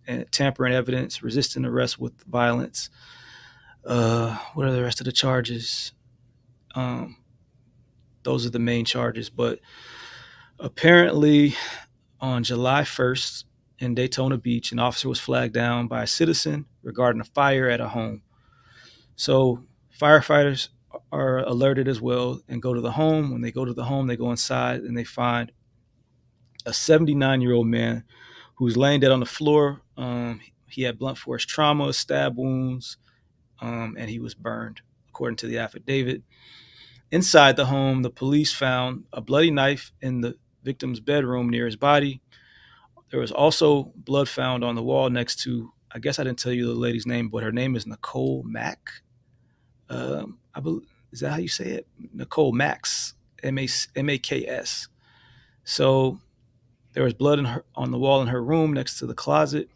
and tampering evidence, resisting arrest with violence. What are the rest of the charges? Those are the main charges. But apparently, on July 1st in Daytona Beach, an officer was flagged down by a citizen regarding a fire at a home. So firefighters are alerted as well and go to the home. When they go to the home, they go inside and they find a 79-year-old man who's laying dead on the floor. He had blunt force trauma, stab wounds, and he was burned, according to the affidavit. Inside the home, the police found a bloody knife in the victim's bedroom near his body. There was also blood found on the wall next to, I guess I didn't tell you the lady's name, but her name is Nicole Mack. I believe, is that how you say it? Nicole Max, Maks. So there was blood on the wall in her room next to the closet.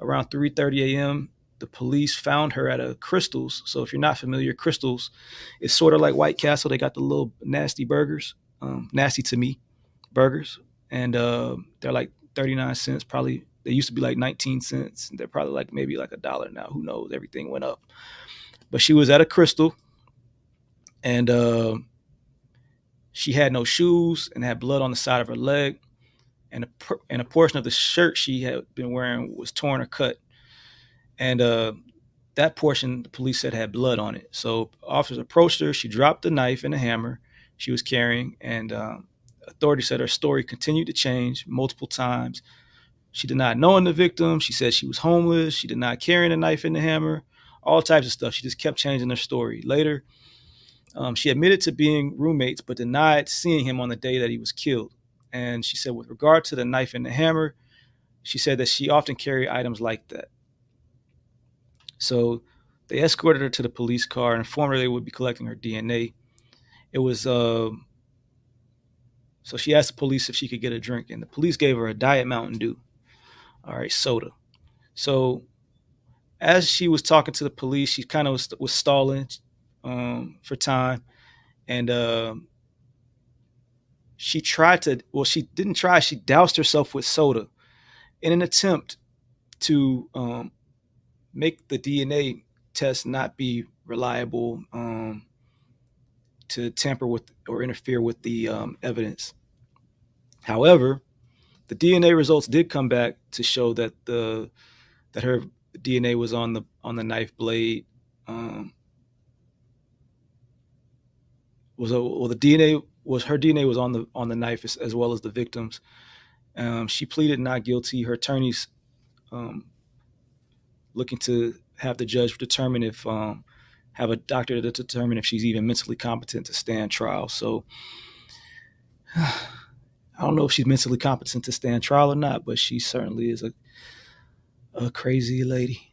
Around 3:30 a.m., the police found her at a Crystal's. So if you're not familiar, Crystal's is sort of like White Castle. They got the little nasty burgers, nasty to me burgers, and they're like 39 cents. Probably they used to be like 19 cents. They're probably like maybe like $1 now. Who knows? Everything went up. But she was at a Crystal, and she had no shoes and had blood on the side of her leg, and a portion of the shirt she had been wearing was torn or cut. And that portion, the police said, had blood on it. So officers approached her. She dropped the knife and the hammer she was carrying, and authorities said her story continued to change multiple times. She denied knowing the victim. She said she was homeless. She denied carrying a knife and the hammer, all types of stuff. She just kept changing her story. Later, she admitted to being roommates, but denied seeing him on the day that he was killed. And she said, with regard to the knife and the hammer, she said that she often carried items like that. So they escorted her to the police car and informed her they would be collecting her DNA. It was, so she asked the police if she could get a drink, and the police gave her a Diet Mountain Dew. All right, soda. So as she was talking to the police, she kind of was stalling for time. And she didn't try. She doused herself with soda in an attempt to make the DNA test not be reliable, to tamper with or interfere with the evidence. However, the DNA results did come back to show that her DNA was on the knife blade. Her DNA was on the knife as well as the victim's. She pleaded not guilty. Her attorneys looking to have the judge determine if have a doctor to determine if she's even mentally competent to stand trial. So I don't know if she's mentally competent to stand trial or not, but she certainly is a crazy lady,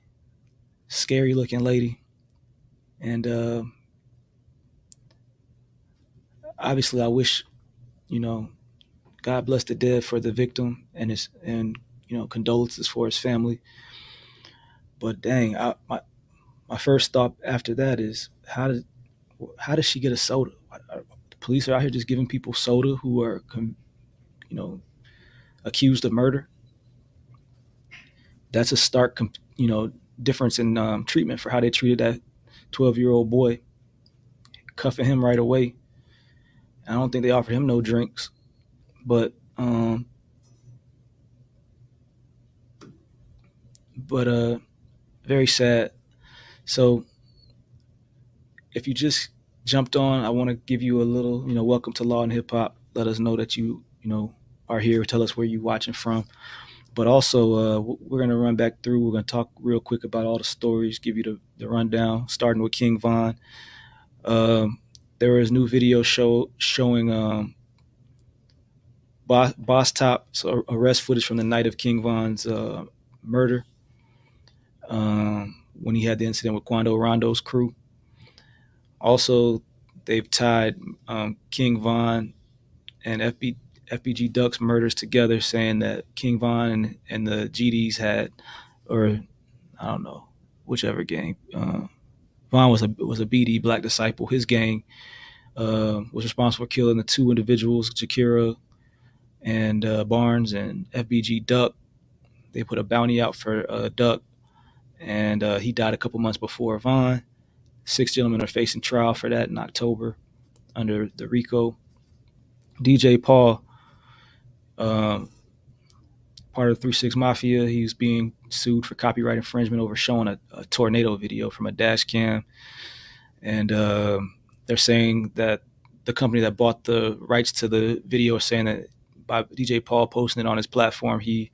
scary looking lady. And obviously I wish, God bless the dead for the victim and condolences for his family. But dang, my first thought after that is how does she get a soda? The police are out here just giving people soda who are accused of murder. That's a stark difference in treatment for how they treated that 12-year-old boy, cuffing him right away. I don't think they offered him no drinks, but very sad. So if you just jumped on, I want to give you a little, welcome to Law and Hip Hop. Let us know that you are here. Tell us where you're watching from. But also, we're going to run back through. We're going to talk real quick about all the stories, give you the rundown, starting with King Von. There is new video showing Boss Top's arrest footage from the night of King Von's murder, when he had the incident with Quando Rondo's crew. Also, they've tied King Von and FBG Duck's murders together, saying that King Von and the GDs had, or I don't know, whichever gang. Von was a BD, Black Disciple. His gang was responsible for killing the two individuals, Jakira and Barnes, and FBG Duck. They put a bounty out for Duck, and he died a couple months before Von. 6 gentlemen are facing trial for that in October under the RICO. DJ Paul, part of the 3-6 Mafia, he's being sued for copyright infringement over showing a tornado video from a dash cam. And they're saying that the company that bought the rights to the video is saying that by DJ Paul posting it on his platform, he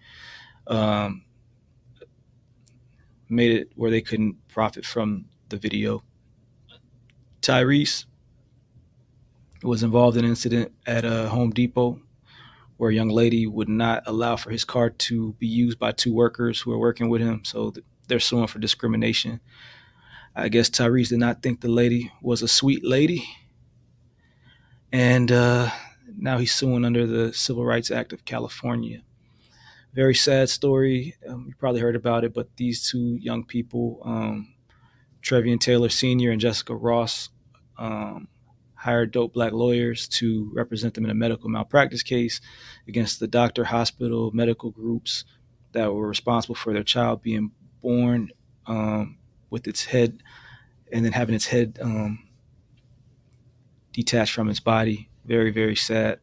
made it where they couldn't profit from the video. Tyrese was involved in an incident at a Home Depot where a young lady would not allow for his card to be used by two workers who are working with him. So they're suing for discrimination. I guess Tyrese did not think the lady was a sweet lady. And now he's suing under the Civil Rights Act of California. Very sad story. You probably heard about it, but these two young people, Trevian Taylor Sr. and Jessica Ross, hired dope Black lawyers to represent them in a medical malpractice case against the doctor, hospital, medical groups that were responsible for their child being born with its head, and then having its head detached from its body. Very, very sad.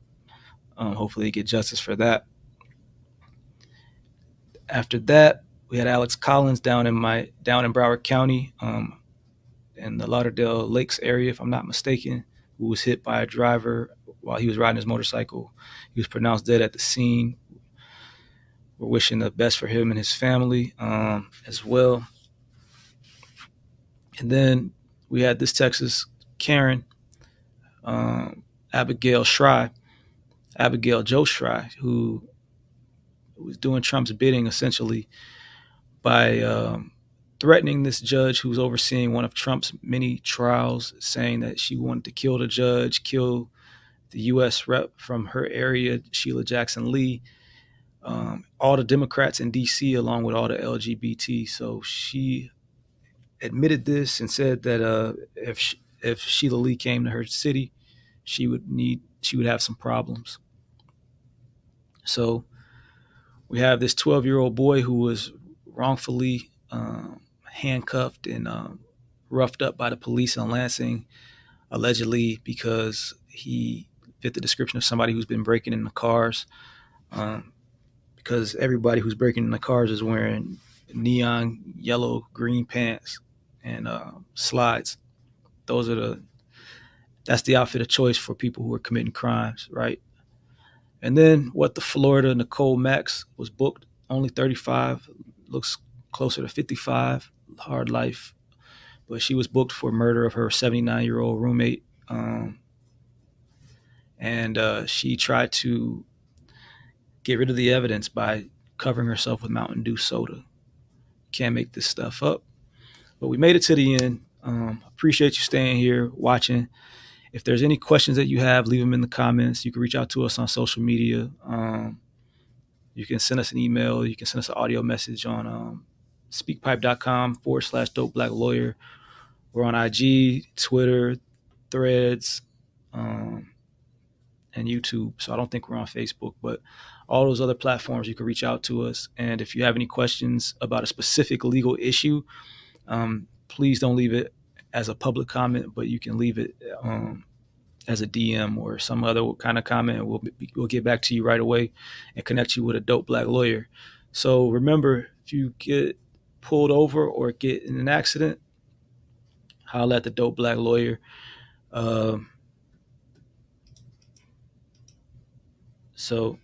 Hopefully they get justice for that. After that, we had Alex Collins down in Broward County, in the Lauderdale Lakes area, if I'm not mistaken, who was hit by a driver while he was riding his motorcycle. He was pronounced dead at the scene. We're wishing the best for him and his family as well. And then we had this Texas Karen, Abigail Joe Schry, who was doing Trump's bidding essentially by threatening this judge who's overseeing one of Trump's many trials, saying that she wanted to kill the judge, kill the U.S. rep from her area, Sheila Jackson Lee, all the Democrats in D.C., along with all the LGBT. So she admitted this and said that if Sheila Lee came to her city, she would have some problems. So we have this 12-year-old boy who was wrongfully handcuffed and roughed up by the police in Lansing, allegedly because he fit the description of somebody who's been breaking in the cars, because everybody who's breaking in the cars is wearing neon yellow, green pants and slides. That's the outfit of choice for people who are committing crimes, right? And then the Florida Nicole Max was booked, only 35, looks closer to 55, hard life. But she was booked for murder of her 79-year-old roommate. And she tried to get rid of the evidence by covering herself with Mountain Dew soda. Can't make this stuff up. But we made it to the end. Appreciate you staying here, watching. If there's any questions that you have, leave them in the comments. You can reach out to us on social media. You can send us an email. You can send us an audio message on speakpipe.com/dope black lawyer. We're on IG, Twitter, Threads, and YouTube. So I don't think we're on Facebook, but all those other platforms, you can reach out to us. And if you have any questions about a specific legal issue, please don't leave it as a public comment, but you can leave it as a DM or some other kind of comment. We'll get back to you right away and connect you with a dope black lawyer. So remember, if you get pulled over or get in an accident, holler at the dope black lawyer. So